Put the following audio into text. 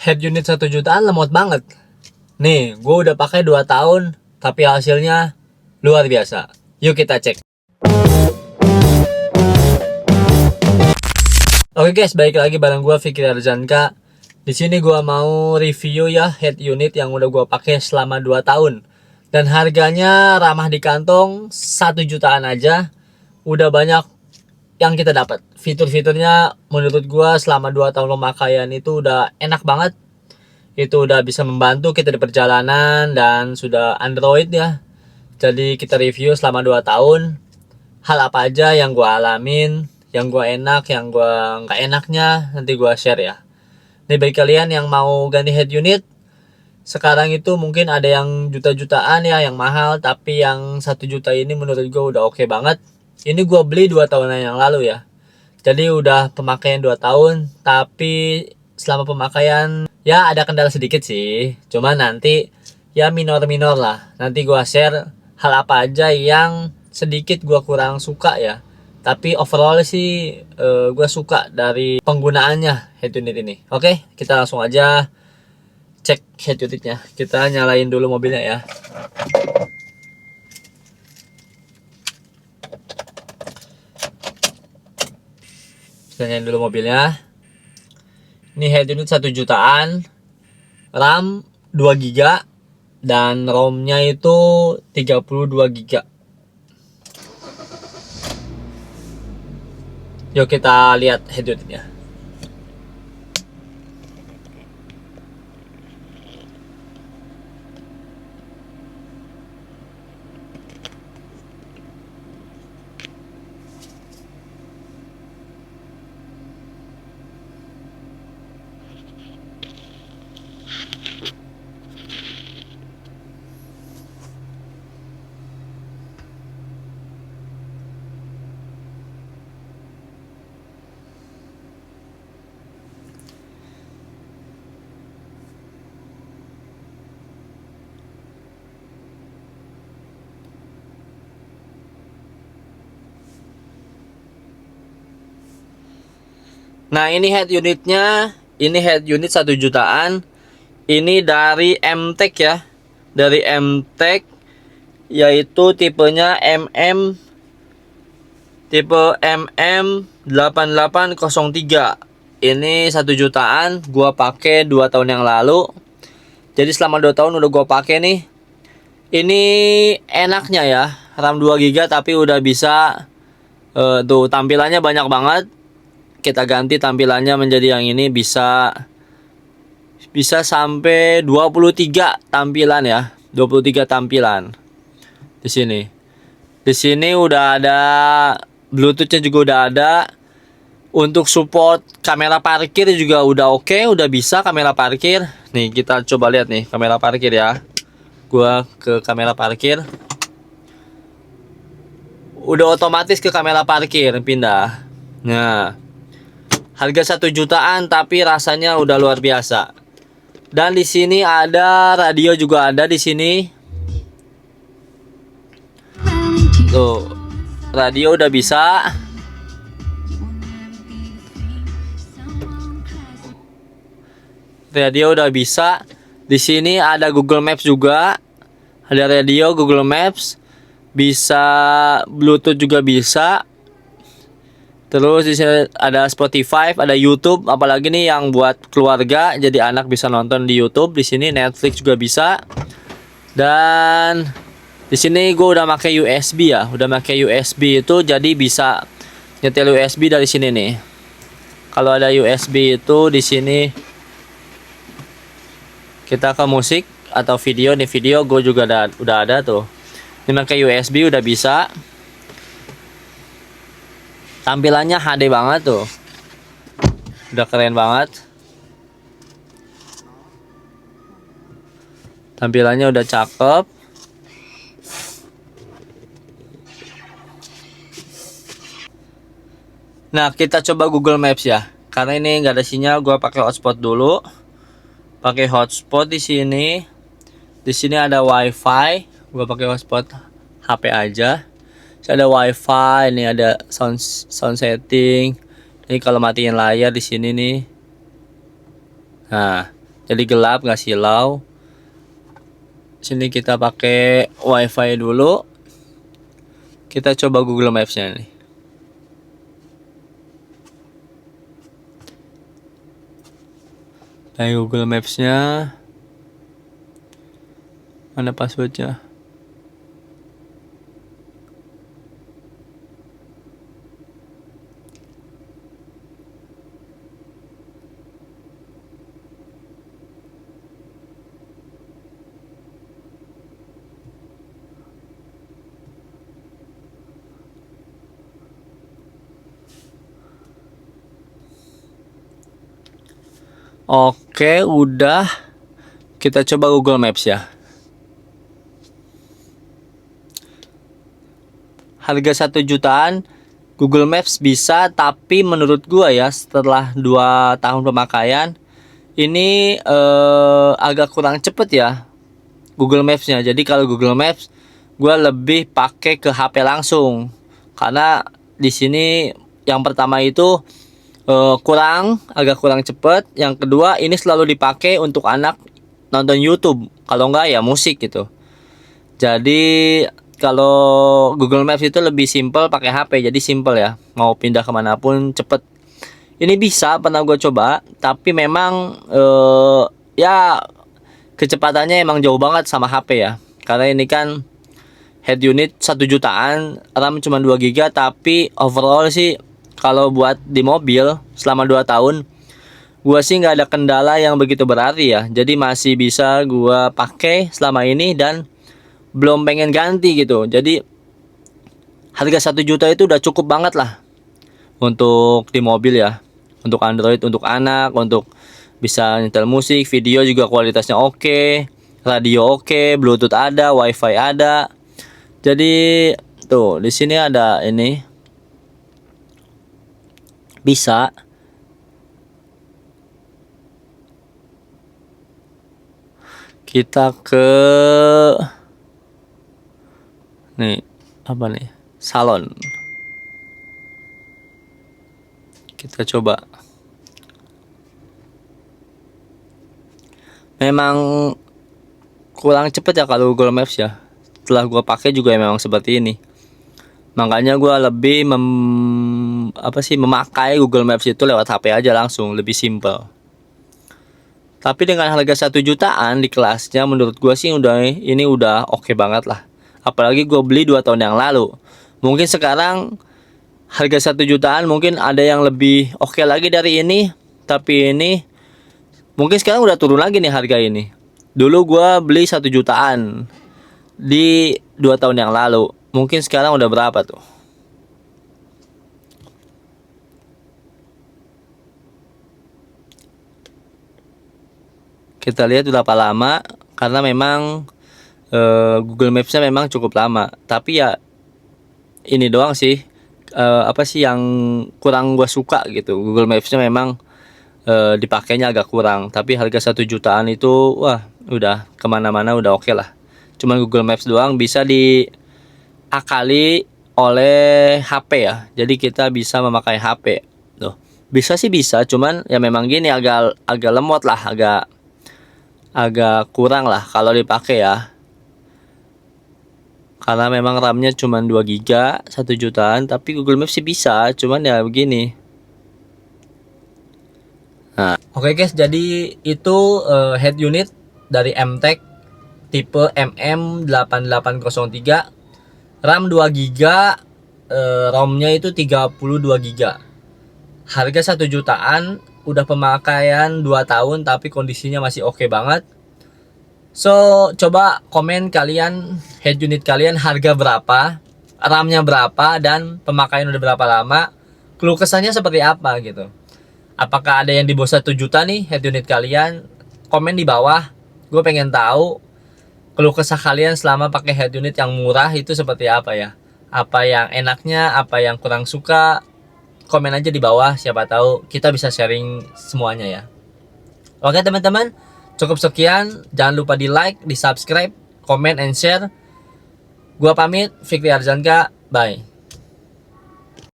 Head unit 1 jutaan lemot banget. Nih, gue udah pakai 2 tahun, tapi hasilnya luar biasa. Yuk kita cek. Oke guys, balik lagi bareng gue Fikri Arzanka. Di sini gue mau review ya head unit yang udah gue pakai selama 2 tahun. Dan harganya ramah di kantong, 1 jutaan aja. Udah banyak yang kita dapat. Fitur-fiturnya menurut gue selama 2 tahun pemakaian itu udah enak banget. Itu udah bisa membantu kita di perjalanan dan sudah Android ya. Jadi kita review selama 2 tahun. Hal apa aja yang gue alamin, yang gue enak, yang gue nggak enaknya, nanti gue share ya. Nih bagi kalian yang mau ganti head unit, sekarang itu mungkin ada yang juta-jutaan ya, yang mahal. Tapi yang 1 juta ini menurut gue udah oke banget. Ini gue beli 2 tahunan yang lalu ya. Jadi udah pemakaian 2 tahun. Tapi selama pemakaian ya ada kendala sedikit sih. Cuma nanti ya minor-minor lah. Nanti gue share hal apa aja yang sedikit gue kurang suka ya. Tapi overall sih gue suka dari penggunaannya head unit ini. Oke, kita langsung aja cek head unitnya. Kita nyalain dulu mobilnya ya. Kita nyalain dulu mobilnya. Ini head unit 1 jutaan, RAM 2 GB dan ROM-nya itu 32 GB. Yuk kita lihat head unitnya. Nah ini head unitnya. Ini head unit 1 jutaan. Ini dari MTEK ya. Dari MTEK, yaitu tipenya tipe MM8803. Ini 1 jutaan. Gua pakai 2 tahun yang lalu. Jadi selama 2 tahun udah gua pakai nih. Ini enaknya ya, RAM 2 GB tapi udah bisa tuh tampilannya banyak banget. Kita ganti tampilannya menjadi yang ini, bisa sampai 23 tampilan ya. 23 tampilan. Di sini. Di sini udah ada Bluetooth-nya juga udah ada. Untuk support kamera parkir juga udah oke, udah bisa kamera parkir. Nih, kita coba lihat nih kamera parkir ya. Gua ke kamera parkir. Udah otomatis ke kamera parkir pindah. Nah, harga 1 jutaan tapi rasanya udah luar biasa. Dan di sini ada radio juga ada di sini. Tuh, radio udah bisa. Radio udah bisa. Di sini ada Google Maps juga. Ada radio, Google Maps. Bisa Bluetooth juga bisa. Terus di sini ada Spotify, ada YouTube, apalagi nih yang buat keluarga, jadi anak bisa nonton di YouTube. Di sini Netflix juga bisa. Dan di sini gue udah pakai USB ya, udah pakai USB itu, jadi bisa nyetel USB dari sini nih. Kalau ada USB itu di sini kita ke musik atau video. Nih video gue juga udah ada tuh. Ini pakai USB udah bisa. Tampilannya HD banget tuh. Udah keren banget. Tampilannya udah cakep. Nah, kita coba Google Maps ya. Karena ini nggak ada sinyal, gua pakai hotspot dulu. Pakai hotspot di sini. Di sini ada WiFi. Gua pakai hotspot HP aja. Ada WiFi, ini ada sound setting. Ini kalau matiin layar di sini nih. Nah, jadi gelap nggak silau. Sini kita pakai wifi dulu. Kita coba Google Maps-nya nih. Google Maps-nya. Mana passwordnya? Oke, udah. Kita coba Google Maps ya. Harga 1 jutaan Google Maps bisa, tapi menurut gua ya setelah 2 tahun pemakaian ini agak kurang cepet ya Google Maps-nya. Jadi kalau Google Maps gua lebih pakai ke HP langsung. Karena di sini yang pertama itu agak kurang cepet. Yang kedua ini selalu dipakai untuk anak nonton YouTube, kalau enggak ya musik gitu. Jadi kalau Google Maps itu lebih simple pakai HP, jadi simple ya, mau pindah kemanapun cepet. Ini bisa, pernah gue coba, tapi memang ya kecepatannya emang jauh banget sama HP ya. Karena ini kan head unit 1 jutaan, RAM cuma 2 GB, tapi overall sih kalau buat di mobil selama 2 tahun gua sih nggak ada kendala yang begitu berarti ya. Jadi masih bisa gua pakai selama ini dan belum pengen ganti gitu. Jadi harga 1 juta itu udah cukup banget lah untuk di mobil ya. Untuk Android, untuk anak, untuk bisa nyetel musik, video juga kualitasnya oke, radio oke, Bluetooth ada, WiFi ada. Jadi tuh di sini ada ini. Bisa kita ke nih apa nih, salon. Kita coba. Memang kurang cepet ya kalau Google Maps ya. Setelah gua pakai juga memang seperti ini. Makanya gua lebih memakai Google Maps itu lewat HP aja langsung, lebih simple. Tapi dengan harga 1 jutaan di kelasnya menurut gua sih ini udah oke banget lah. Apalagi gua beli 2 tahun yang lalu. Mungkin sekarang harga 1 jutaan mungkin ada yang lebih oke lagi dari ini. Tapi ini mungkin sekarang udah turun lagi nih harga ini. Dulu gua beli 1 jutaan di 2 tahun yang lalu. Mungkin sekarang udah berapa tuh? Kita lihat berapa lama, karena memang Google Maps-nya memang cukup lama. Tapi ya ini doang sih apa sih yang kurang gua suka gitu. Google Maps-nya memang dipakainya agak kurang. Tapi harga 1 jutaan itu wah udah kemana-mana udah oke lah. Cuman Google Maps doang bisa diakali oleh HP ya. Jadi kita bisa memakai HP. Tuh. Bisa sih bisa, cuman ya memang gini agak lemot lah, agak kurang lah kalau dipakai ya. Karena memang RAM-nya cuma 2 GB, 1 jutaan, tapi Google Maps sih bisa, cuman ya begini. Nah, oke guys, jadi itu head unit dari MTech tipe MM8803, RAM 2 GB, ROM-nya itu 32 GB. Harga 1 jutaan, udah pemakaian 2 tahun tapi kondisinya masih oke banget. So, coba komen kalian, head unit kalian harga berapa, RAM-nya berapa, dan pemakaian udah berapa lama, keluh kesahnya seperti apa gitu. Apakah ada yang di bawah 1 juta nih head unit kalian? Komen di bawah, gue pengen tahu keluh kesah kalian selama pakai head unit yang murah itu seperti apa ya. Apa yang enaknya, apa yang kurang suka, komen aja di bawah, siapa tahu kita bisa sharing semuanya ya. Oke teman-teman, cukup sekian. Jangan lupa di like, di subscribe, comment, and share. Gua pamit, Fikri Arzanka, bye.